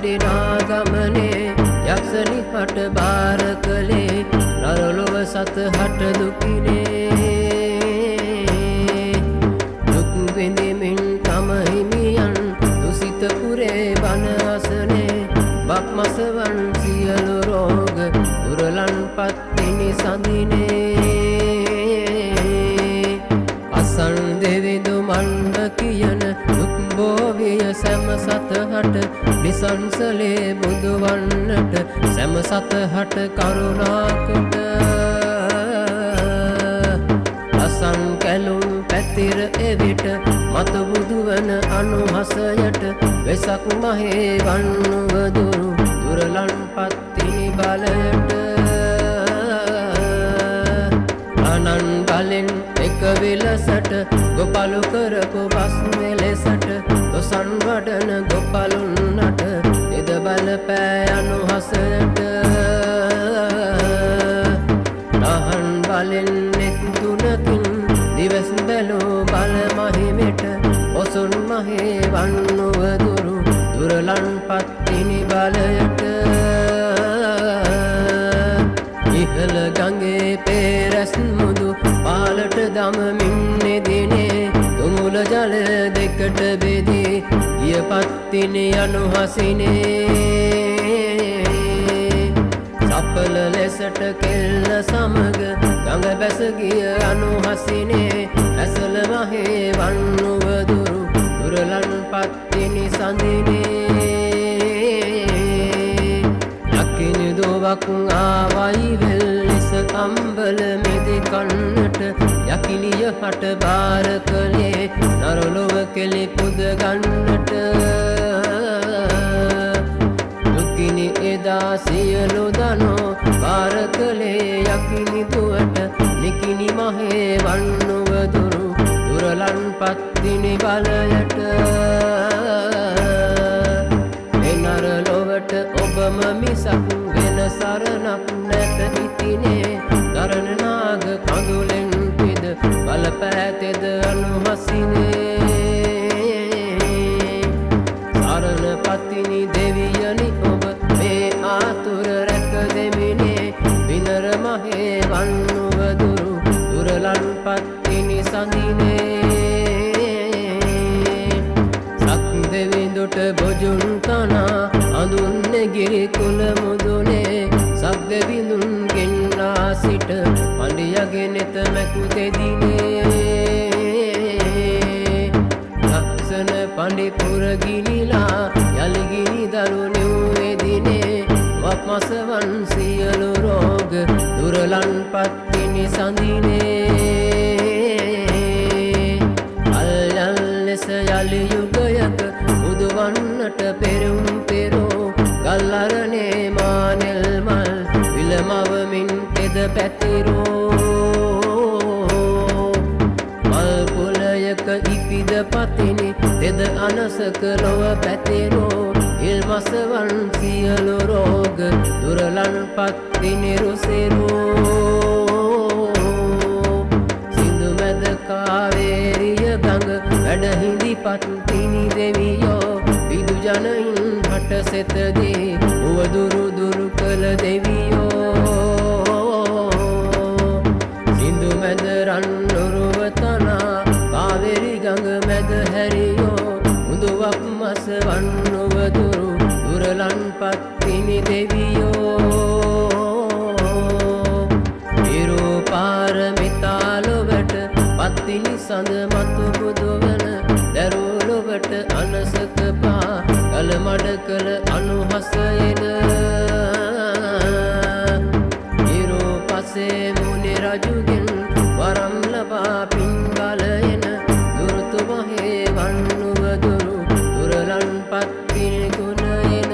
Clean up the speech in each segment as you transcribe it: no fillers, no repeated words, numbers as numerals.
වඩිනා ගමනේ යක්ෂණි හට බාර කළේ නරලොව සත හට දුකිනේ දුක් විඳිමින් තම හිමියන් දුසිත පුරේ බණ අසනේ බක්මසවන් සියලු රෝග දුරලන් පත්තිනි සඳිනේ අසන් දෙවිඳු මණ්ඩ කියන දුක් බෝවිය සැම සතහට නිසංසලේ බුදු වන්නට සැම සතහට කරුණාකොට අසන් කැලුම් පැතිර එවිට මතු බුදුවන අනුහසයට වෙසක් මහේ වන්නුව දුරු දුරලන් පත්තිනි බලයට අනන් බලෙන් එක විලසට ගොපලු කරපු බස් මෙලෙසට තොසන් වඩන ගොපලුන්නට එද බල පෑ අනුහසයට නහන් බලෙන් නෙත් තුනකින් දිවස් බැලූ බල මහිමෙට ඔසුන් මහේ වන්නුව දුරු දුරලන් පත්තිනි බලයට ඉහළ ගඟේ පෙරස් මුදු පාලට දමමින් නෙදිනේ තුමුල ජල දෙකට බෙදී ගිය පත්තිනි අනුහසිනේ සපල ලෙසට කෙල්ල සමග ගඟ බැස ගිය අනුහසිනේ ඇසල මහේ වන්නුව දුරු දුරලන් පත්තිනි සඳිනේ යකිනි දුවක් ආවයි වෙල්ලෙස අම්බල මෙදි කන්නට යකිනිය හට බාර කළේ නරලොව කෙලි පුද ගන්නට දුකිනි එදා සියලු දනෝ බාර කළේ යකිනි දුවට නිකිනි මහේ වන්නුව දුරු දුරලන් පත්තිනි බලයට නරලොවට ඔබම මිසක් වෙන සරණක් නැත ඉතිනේ දරණ නාග කඳුලෙන් පිද බලපෑතෙද අනුහසිනේ සරණ පතිනි දෙවියනි ඔබ මේ ආතුර රැක දෙමිනේ විනර මහේ වන්නුව දුරු දුරලන් පත්තිනි සඳිනේ සක් දෙවිඳුට බොජුන් තනා අඳුන්නේ ගිරි කුල මුදුනේ සක් දෙවිඳුන් ගෙන්නා සිට පඬියගේ නෙත මැකු දෙදිනේ ලක්ෂණ පඬි පුර ගිනිලා යලි ගිනි දරු නිව්වෙදිනේ වප්මසවන් සියලු රෝග දුරලන් පත්තිනි සඳිනේ අල්යල් ලෙස යලි යුගයක මුදුවන්නට පෙරුම් පෙරෝ ගල්ලරනේ මානෙල් මල් විලමවමින් තෙද පැතිරෝ මල් කුලයක ඉපිද පතිනි තෙද අනසක ලොව පැතිරෝ ඉල්මසවන් සියලු රෝග දුරලන් පත්තිනි රුසිරෝ සිඳු මැද කාවේරිය ගඟ වැඩ හිඳි පත්තිනි දෙවියෝ විදු ජනයින් හට සෙතදී උවදුරු දුරු කළ දෙවියෝ සිඳු මැද රන් නුරුව තනා කාවේරි ගඟ මැද හැරියෝ මුදුවක් මස වන්නුව දුරු දුරලන් පත්තිනි දෙවියෝ විරූපාරමිතාලොවට පත්තිනි සඳ මතු බුදුවන දැරුලොවට අනසක පා කල මඩ කළ අනුහසයද විරූපසේ මුනි රජුගෙන් වරම් ලබා පින්බලයන දුරුතු මහේ වන්නුව දුරු දුරලන් පත්තිනි ගුණයන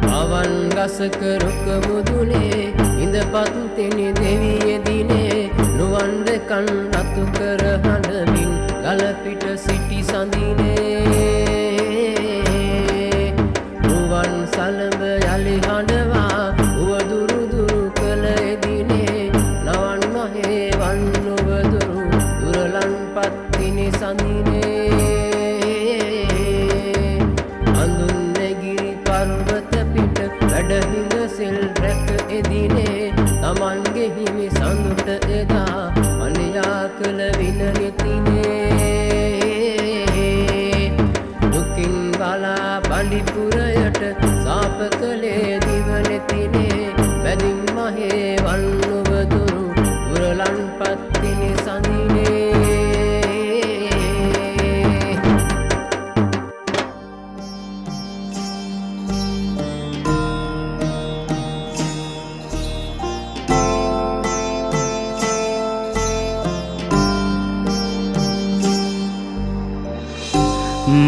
පවන් ගසක රුක මුදුනේ ඉඳ පත්තිනි දෙවියදිනේ නුවන් දෙකන් අතු කර හඬමින් ගල පිට සිටි සඳිනේ නුවන් සලඹ යලි හඬවා උවදුරු දුරු කළ එදිනේ නවන් මහේ වන්නුව දුරු දුරලන් පත්තිනි සඳිනේ නිවනෙතිනේ බැදින් මහේ වන්නුවදුරු දුරලන් පත්තිනි සඳිනේ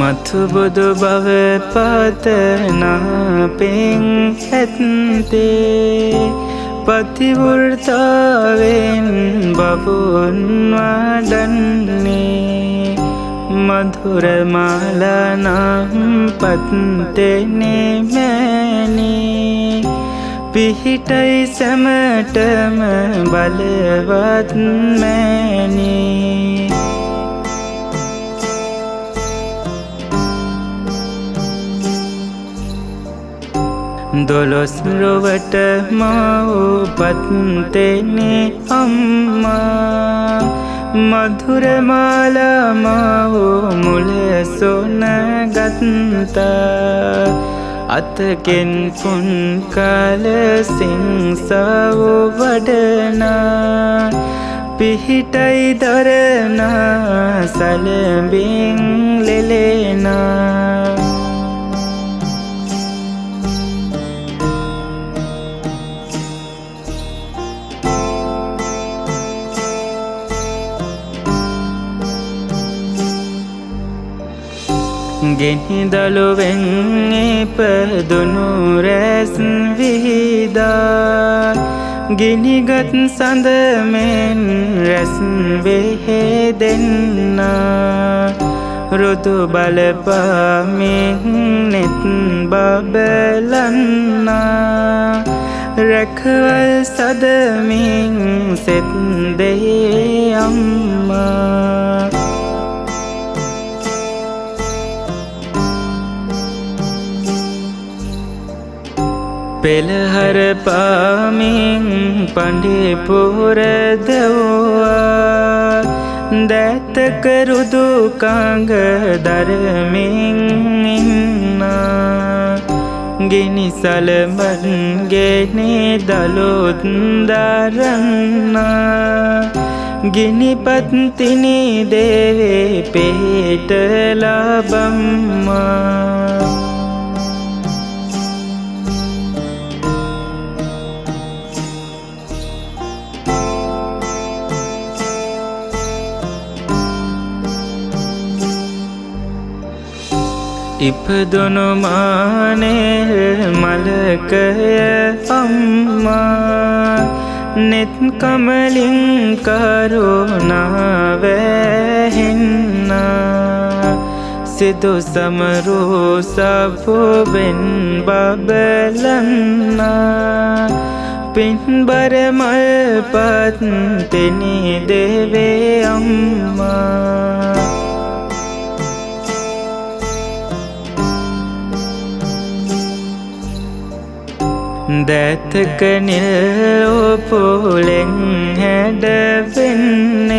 මතු බුදු බව පතනා පෙන් ඇත්තේ පතිවෘතාවෙන් බවුන් වඩන්නේ මధుර මාලනම් පත්තෙනේ මෑණී පිහිටයි සැමටම බලවත් මෑණී දොළොස් රොවට මව්පත්තෙනේ අම්මා මధుර මාලා මුලසොන ගත්තා අතකින් පුන් කල සිංසව වඩනා පිහිටයි දරනා සලඹින් ලෙලෙනා ගෙනිදළුවෙන් ඉපදුණු රැස් විහිදා ගිනිගත් සඳ මෙන් රැස් වෙහෙදෙන්නා රුදු බලපාමින් නෙත් බබලන්නා රැකවල් සදමින් සෙත් දෙහි අම්මා පෙළහර පාමින් පඬි පුර දෙව්වා දැතක රුදු කඟ දරමින් ඉන්නා ගිනි සලඹන් ගෙනේ දලොත් දරන්නා ගිනිපත්තිනි දේවේ පිහිට ලබම්මා ඉපදුණු මානෙල් මලකය අම්මා නෙත් කමලින් කරුණාව වැහෙන්නා සිදු සමරු සපුවෙන් බබලන්නා පින්බර මල් පත්තිනි දේවේ අම්මා දැතක නිල් ඔපුලෙන් හැඩවෙන්නේ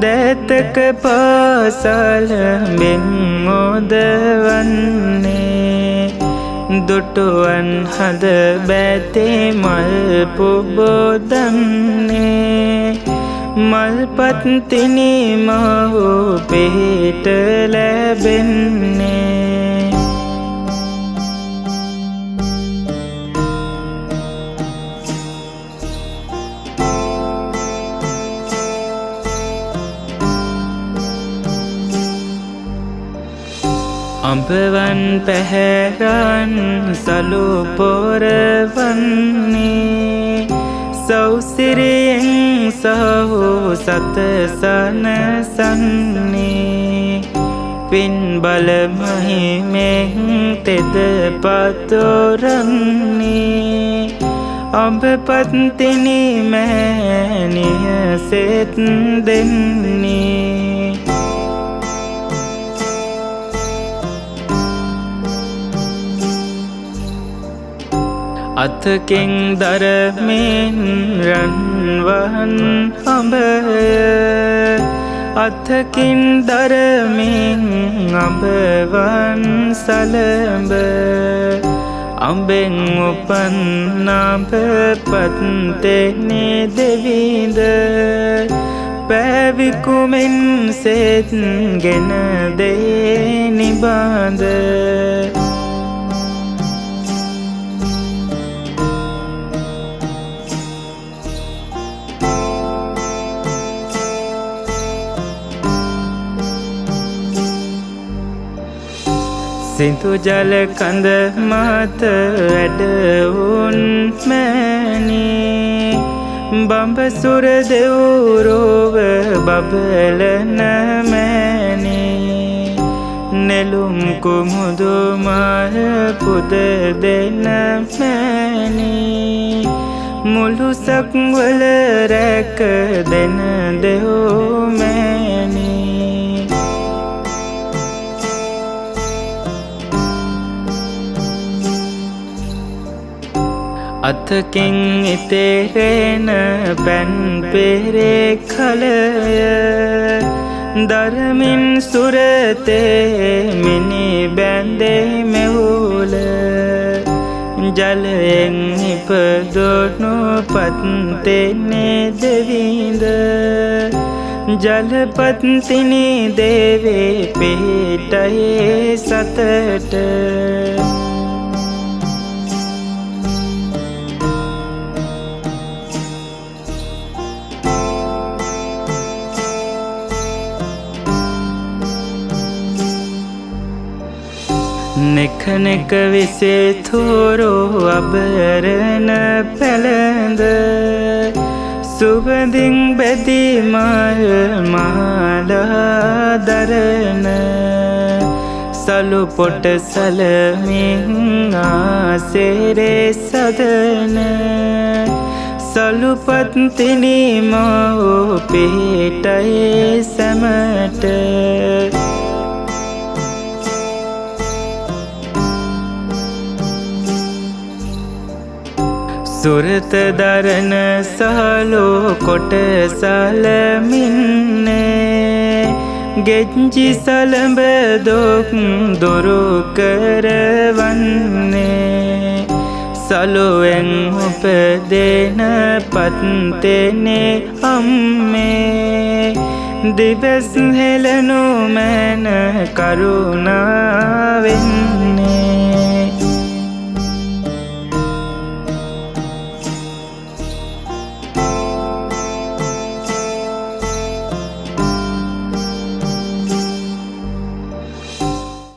දැතක පාසලඹෙන් ඔදවන්නේ දුටුවන් හද බැතේ මල් පුබොදන්නේ මල්පත්තිනි මව් පිහිට ලැබෙන්නේ අඹවන් පැහැරන් සලු පොරවන්නේ සෞසිරියෙන් සහු සත සනසන්නේ පින් බල මහිමෙන් තෙද පතොරන්නේ අඹපත්තිනි මෑණිය සෙත් දෙන්නේ අතකින් දරමින් රන්වන් අඹය අතකින් දරමින් අඹවන් සලඹ අඹෙන් උපන් අඹ පත්තෙනේ දෙවිඳ පැවිකුමෙන් සෙත් ගෙන දේ නිබඳ සිඳු ජල කඳ මත වැඩවුන් මෑණී බඹසුර දෙව්රෝව බබලන මෑණී නෙළුම් කුමුදු මාර පුද දෙන මෑණී මුළු සක්වල රැක දෙන දෙව් මෑණී අතකින් ඉතේරෙන පැන් පෙරේ කලය දරමින් සුරතේ මිනි බැන්දේ මෙවුල ජලයෙන් ඉපදොනු පත්තෙනේ දෙවිඳ ජලපත්තිනි දේවේ පිහිටයේ සතට නෙක නෙක විසේ තෝරෝ අබරණ පැළඳ සුවඳින් බැදී මල් මාලා දරන සලු පොට සලමින් ආසෙරේ සදන සලුපත්තිනි මෝ පිහිටයේ සැමට සුරත දරන සලෝ කොට සලමින්නේ ගෙච්චි සලඹ දොක් දොරු කරවන්නේ සලුවෙන් උපදෙන පත්තෙනේ අම්මේ දිවස් හෙළනු මැන කරුණාවෙන්නේ